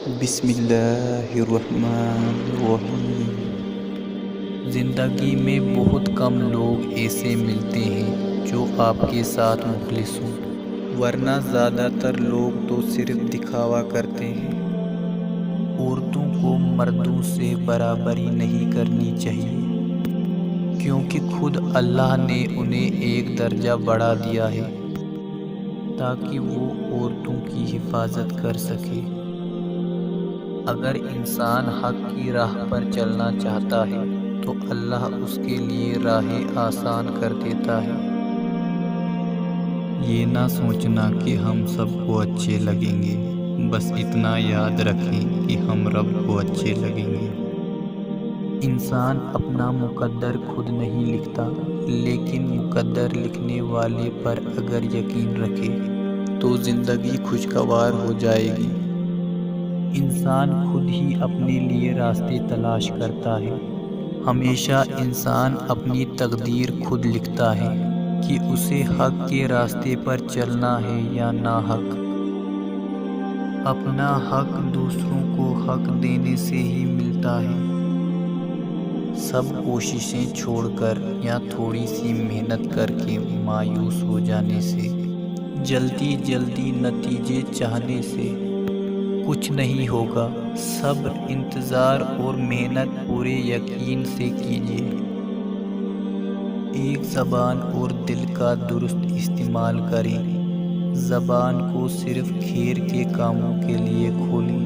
بسم اللہ الرحمن الرحیم۔ زندگی میں بہت کم لوگ ایسے ملتے ہیں جو آپ کے ساتھ مخلص ہوں، ورنہ زیادہ تر لوگ تو صرف دکھاوا کرتے ہیں۔ عورتوں کو مردوں سے برابری نہیں کرنی چاہیے، کیونکہ خود اللہ نے انہیں ایک درجہ بڑھا دیا ہے تاکہ وہ عورتوں کی حفاظت کر سکے۔ اگر انسان حق کی راہ پر چلنا چاہتا ہے تو اللہ اس کے لیے راہیں آسان کر دیتا ہے۔ یہ نہ سوچنا کہ ہم سب کو اچھے لگیں گے، بس اتنا یاد رکھیں کہ ہم رب کو اچھے لگیں گے۔ انسان اپنا مقدر خود نہیں لکھتا، لیکن مقدر لکھنے والے پر اگر یقین رکھے تو زندگی خوشگوار ہو جائے گی۔ انسان خود ہی اپنے لیے راستے تلاش کرتا ہے۔ ہمیشہ انسان اپنی تقدیر خود لکھتا ہے کہ اسے حق کے راستے پر چلنا ہے یا ناحق۔ اپنا حق دوسروں کو حق دینے سے ہی ملتا ہے۔ سب کوششیں چھوڑ کر یا تھوڑی سی محنت کر کے مایوس ہو جانے سے، جلدی جلدی نتیجے چاہنے سے کچھ نہیں ہوگا۔ صبر، انتظار اور محنت پورے یقین سے کیجیے۔ ایک زبان اور دل کا درست استعمال کریں۔ زبان کو صرف خیر کے کاموں کے لیے کھولیں۔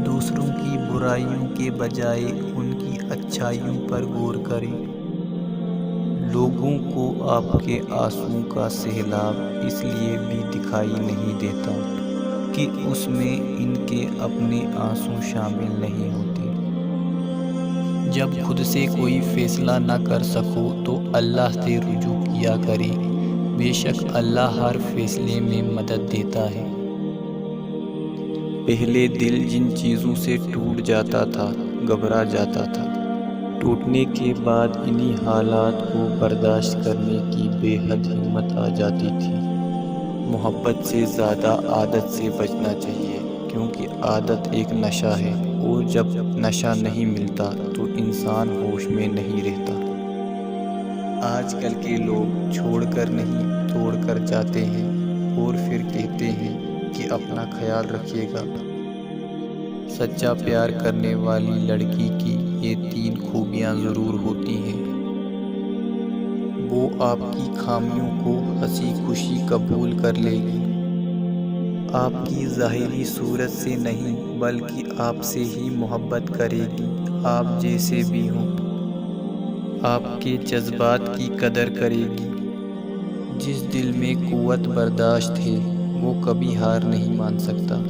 دوسروں کی برائیوں کے بجائے ان کی اچھائیوں پر غور کریں۔ لوگوں کو آپ کے آنسوؤں کا سیلاب اس لیے بھی دکھائی نہیں دیتا کہ اس میں ان کے اپنے آنسو شامل نہیں ہوتے۔ جب خود سے کوئی فیصلہ نہ کر سکو تو اللہ سے رجوع کیا کرے، بے شک اللہ ہر فیصلے میں مدد دیتا ہے۔ پہلے دل جن چیزوں سے ٹوٹ جاتا تھا، گھبرا جاتا تھا، ٹوٹنے کے بعد انہی حالات کو برداشت کرنے کی بے حد ہمت آ جاتی تھی۔ محبت سے زیادہ عادت سے بچنا چاہیے، کیونکہ عادت ایک نشہ ہے، اور جب نشہ نہیں ملتا تو انسان ہوش میں نہیں رہتا۔ آج کل کے لوگ چھوڑ کر نہیں توڑ کر جاتے ہیں، اور پھر کہتے ہیں کہ اپنا خیال رکھیے گا۔ سچا پیار کرنے والی لڑکی کی یہ 3 خوبیاں ضرور ہوتی ہیں۔ وہ آپ کی خامیوں کو ہنسی خوشی قبول کر لے گی۔ آپ کی ظاہری صورت سے نہیں بلکہ آپ سے ہی محبت کرے گی، آپ جیسے بھی ہوں۔ آپ کے جذبات کی قدر کرے گی۔ جس دل میں قوت برداشت ہے وہ کبھی ہار نہیں مان سکتا۔